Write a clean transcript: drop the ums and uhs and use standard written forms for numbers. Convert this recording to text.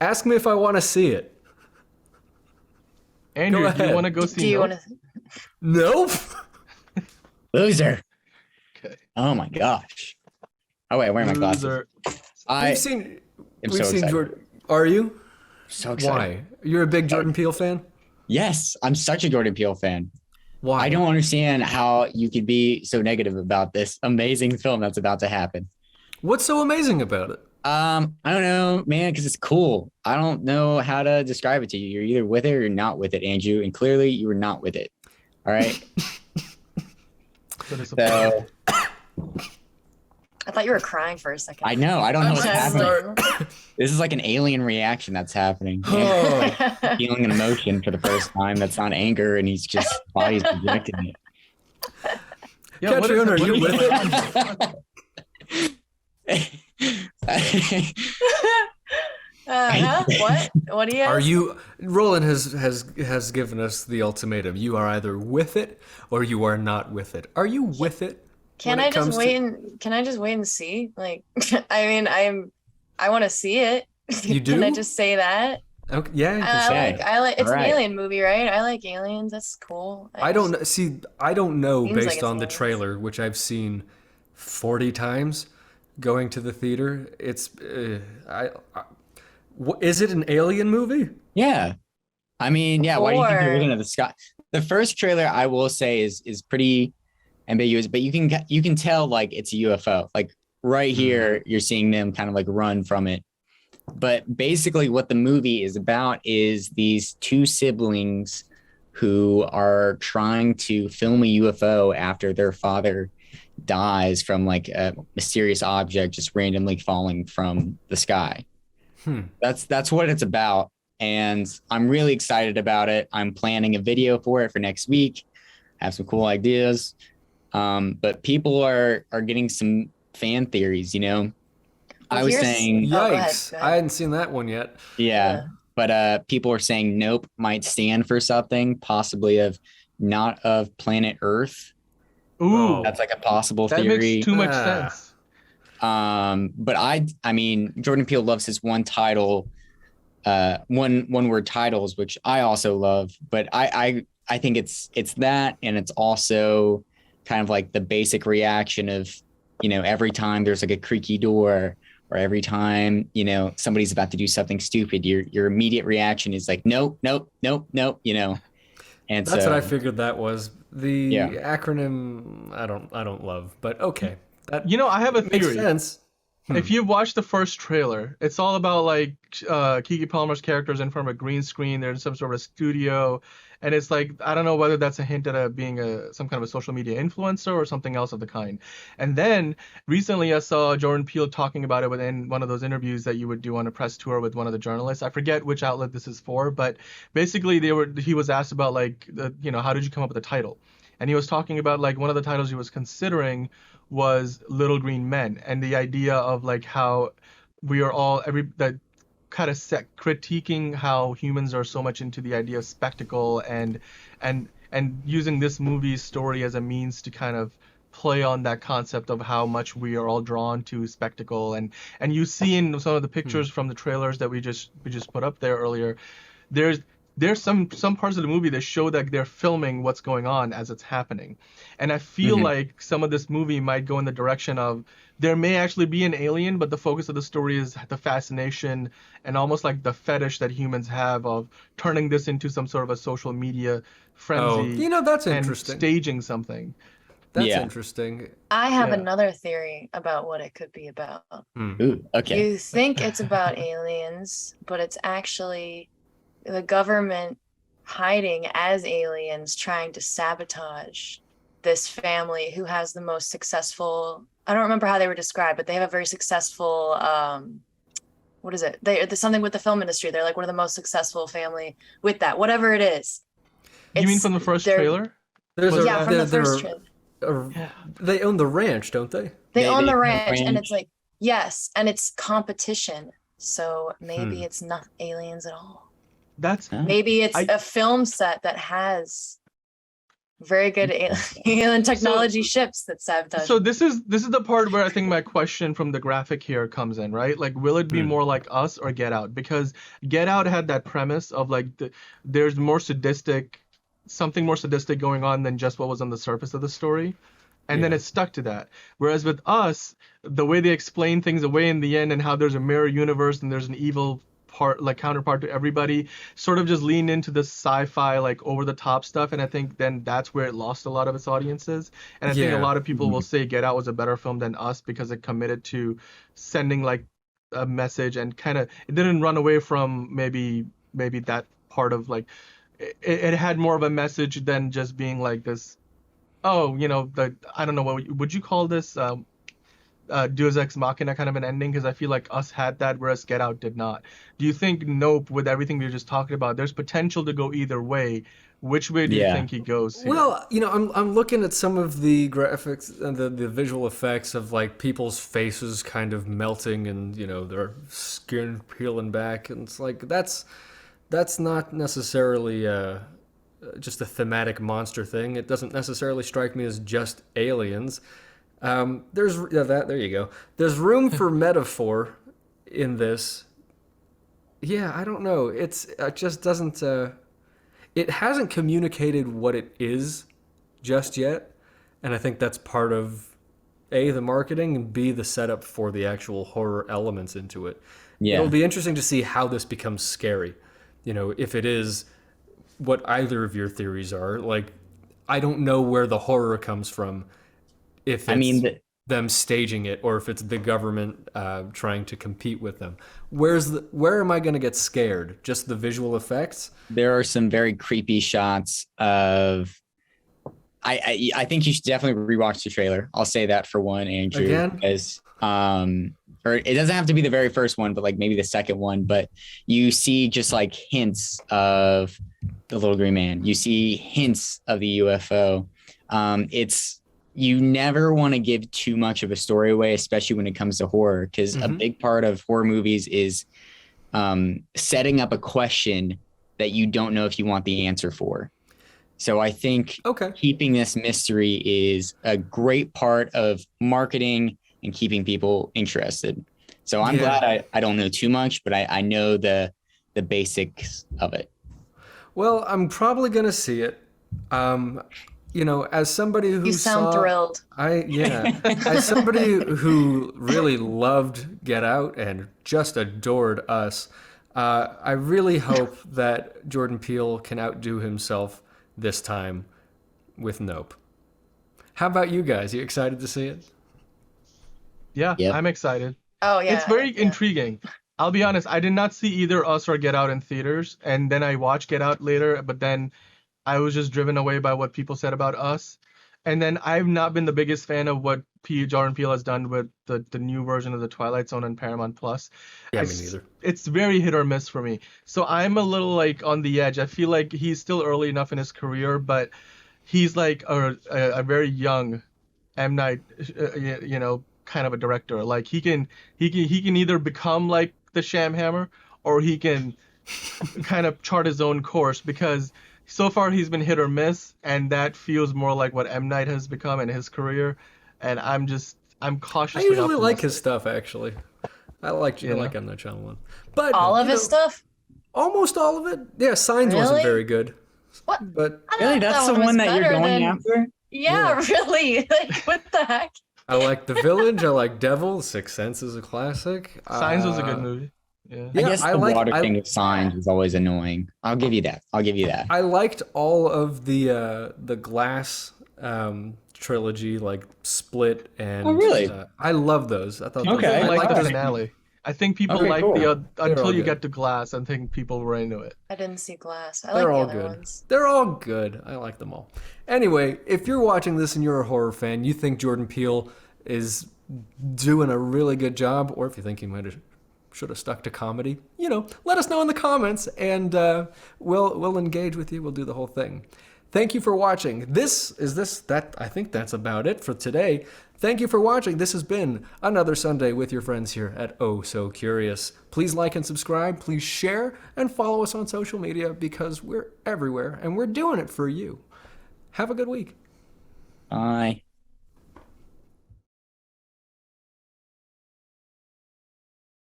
Ask me if I want to see it. Andrew, do you want to go see? Do you want to? Nope. Loser. Okay. Oh my gosh. Oh wait, where are my glasses? Loser. I We've seen am so excited. Jordan. Are you? So excited. Why? You're a big Jordan Peele fan? Yes, I'm such a Jordan Peele fan. Why? I don't understand how you could be so negative about this amazing film that's about to happen. What's so amazing about it? I don't know, man, because it's cool. I don't know how to describe it to you. You're either with it or you're not with it, Andrew, and clearly you were not with it. All right. So I thought you were crying for a second. I know. I don't know what's just- happening. This is like an alien reaction that's happening. Oh, Feeling an emotion for the first time that's not anger, and he's just body's rejecting it. Yeah, what is Catriona, are what you is with it? What? What do you? are you? Roland has given us the ultimatum. You are either with it or you are not with it. Are you with it? Can when I it just comes wait to- and can I just wait and see? Like, I mean, I want to see it. You Can I do? just say that? Okay, yeah, you can I say. Okay. I like. It's Alright. an alien movie, right? I like aliens. That's cool. I don't know. See, I don't know Seems like based it's on the aliens. trailer, which I've seen 40 times going to the theater. It's is it an alien movie? Yeah. I mean, yeah, why do you think they're Or- looking at the sky? The first trailer I will say is pretty ambiguous, but you can tell like it's a UFO. Like right here, you're seeing them kind of like run from it. But basically what the movie is about is these two siblings who are trying to film a UFO after their father dies from like a mysterious object just randomly falling from the sky. That's what it's about. And I'm really excited about it. I'm planning a video for it for next week. I have some cool ideas. But people are getting some fan theories, you know. I was here's- saying, Oh, go ahead, Yikes! go ahead. I hadn't seen that one yet. yeah, but people are saying Nope might stand for something, possibly not of planet Earth. Ooh, That's like a possible that theory. makes too much Ah. sense. But I mean, Jordan Peele loves his one title, one word titles, which I also love. But I think it's that, and it's also kind of like the basic reaction of, you know, every time there's like a creaky door, or every time, you know, somebody's about to do something stupid, your immediate reaction is like, nope, nope, nope, nope, you know. And That's so what I figured that was. The Yeah. acronym I don't love, but okay. That You know, I have a makes theory. sense. If you watch the first trailer, it's all about like Keke Palmer's characters in front of a green screen. They're in some sort of studio, and it's like I don't know whether that's a hint at being some kind of a social media influencer or something else of the kind. And then recently, I saw Jordan Peele talking about it within one of those interviews that you would do on a press tour with one of the journalists. I forget which outlet this is for, but basically he was asked about like how did you come up with the title, and he was talking about like one of the titles he was considering was Little Green Men, and the idea of like how we are all that kind of critiquing how humans are so much into the idea of spectacle and using this movie's story as a means to kind of play on that concept of how much we are all drawn to spectacle, and you see in some of the pictures from the trailers that we just put up there earlier, there's some parts of the movie that show that they're filming what's going on as it's happening. And I feel like some of this movie might go in the direction of there may actually be an alien, but the focus of the story is the fascination and almost like the fetish that humans have of turning this into some sort of a social media frenzy. That's and interesting. staging something. That's Yeah. interesting. I have Yeah. another theory about what it could be about. ooh, okay. You think it's about aliens, but it's actually the government hiding as aliens trying to sabotage this family who has the most successful, I don't remember how they were described, but they have a very successful what is it? There's something with the film industry. They're like one of the most successful family with that, whatever it is. You mean It's- from the first they're- trailer? There's Was a, Yeah, from the there- first there- trailer. They own the ranch, don't they? They own the own the ranch, and it's ranch. like, yes, and it's competition. So maybe Hmm. it's not aliens at all. That's Huh? Maybe it's I- a film set that has very good alien technology ships that sabotage. So this is the part where I think my question from the graphic here comes in, right? Like, will it be more like Us or Get Out? Because Get Out had that premise of like there's something more sadistic going on than just what was on the surface of the story. And then it stuck to that. Whereas with Us, the way they explain things away in the end and how there's a mirror universe and there's an evil part, like counterpart to everybody, sort of just leaned into the sci-fi, like over the top stuff. And I think then that's where it lost a lot of its audiences. And I think a lot of people will say Get Out was a better film than Us because it committed to sending like a message and kind of, it didn't run away from maybe that part of like, it had more of a message than just being like this, oh, you know, I don't know, what would you call this? Deus Ex Machina kind of an ending, because I feel like Us had that, whereas Get Out did not. Do you think Nope, with everything we were just talking about, there's potential to go either way? Which way do you think he goes here? Well, you know, I'm looking at some of the graphics and the visual effects of like people's faces kind of melting and, you know, their skin peeling back, and it's like that's not necessarily just a thematic monster thing. It doesn't necessarily strike me as just aliens. There you go. There's room for metaphor in this. Yeah, I don't know. It just doesn't. It hasn't communicated what it is just yet, and I think that's part of A, the marketing, and B, the setup for the actual horror elements into it. Yeah. It'll be interesting to see how this becomes scary. You know, if it is what either of your theories are. Like, I don't know where the horror comes from. If it's them staging it, or if it's the government trying to compete with them. Where am I going to get scared? Just the visual effects? There are some very creepy shots of. I think you should definitely rewatch the trailer. I'll say that for one, Andrew. Again? Because or it doesn't have to be the very first one, but like maybe the second one. But you see just like hints of the little green man. You see hints of the UFO. You never want to give too much of a story away, especially when it comes to horror, because a big part of horror movies is setting up a question that you don't know if you want the answer for. So I think keeping this mystery is a great part of marketing and keeping people interested. So I'm glad I don't know too much, but I know the basics of it. Well, I'm probably going to see it. You know, as somebody who sound thrilled. As somebody who really loved Get Out and just adored Us, I really hope that Jordan Peele can outdo himself this time with Nope. How about you guys? You excited to see it? Yeah, I'm excited. Oh, yeah. It's very intriguing. I'll be honest, I did not see either Us or Get Out in theaters, and then I watched Get Out later, but then I was just driven away by what people said about Us. And then I've not been the biggest fan of what Jordan Peele has done with the new version of The Twilight Zone on Paramount Plus. Yeah, me neither. It's very hit or miss for me. So I'm a little like on the edge. I feel like he's still early enough in his career, but he's like a very young M. Night, you know, kind of a director. Like he can either become like the Sham Hammer, or he can kind of chart his own course, because so far he's been hit or miss, and that feels more like what M. Night has become in his career. And I'm cautiously I usually optimistic. like his stuff, actually. I like M. Night Shyamalan one. But all of his stuff? Almost all of it. Yeah, Signs wasn't very good. What? But really, that's the one that you're going after? Yeah, really. Like, what the heck? I like The Village. I like Devil. Sixth Sense is a classic. Signs was a good movie. Yeah. I guess the water thing with Signs is always annoying. I'll give you that. I liked all of the Glass trilogy, like Split and. Oh, really? I love those. I thought. I like the those. finale. I think people like until you get to Glass. I think people were into it. I didn't see Glass. I They're like all the other good. ones. They're all good. I like them all. Anyway, if you're watching this and you're a horror fan, you think Jordan Peele is doing a really good job, or if you think he should have stuck to comedy, you know, let us know in the comments, and we'll engage with you. We'll do the whole thing. Thank you for watching. I think that's about it for today. Thank you for watching. This has been another Sunday with your friends here at Oh So Curious. Please like and subscribe. Please share and follow us on social media, because we're everywhere and we're doing it for you. Have a good week. Bye.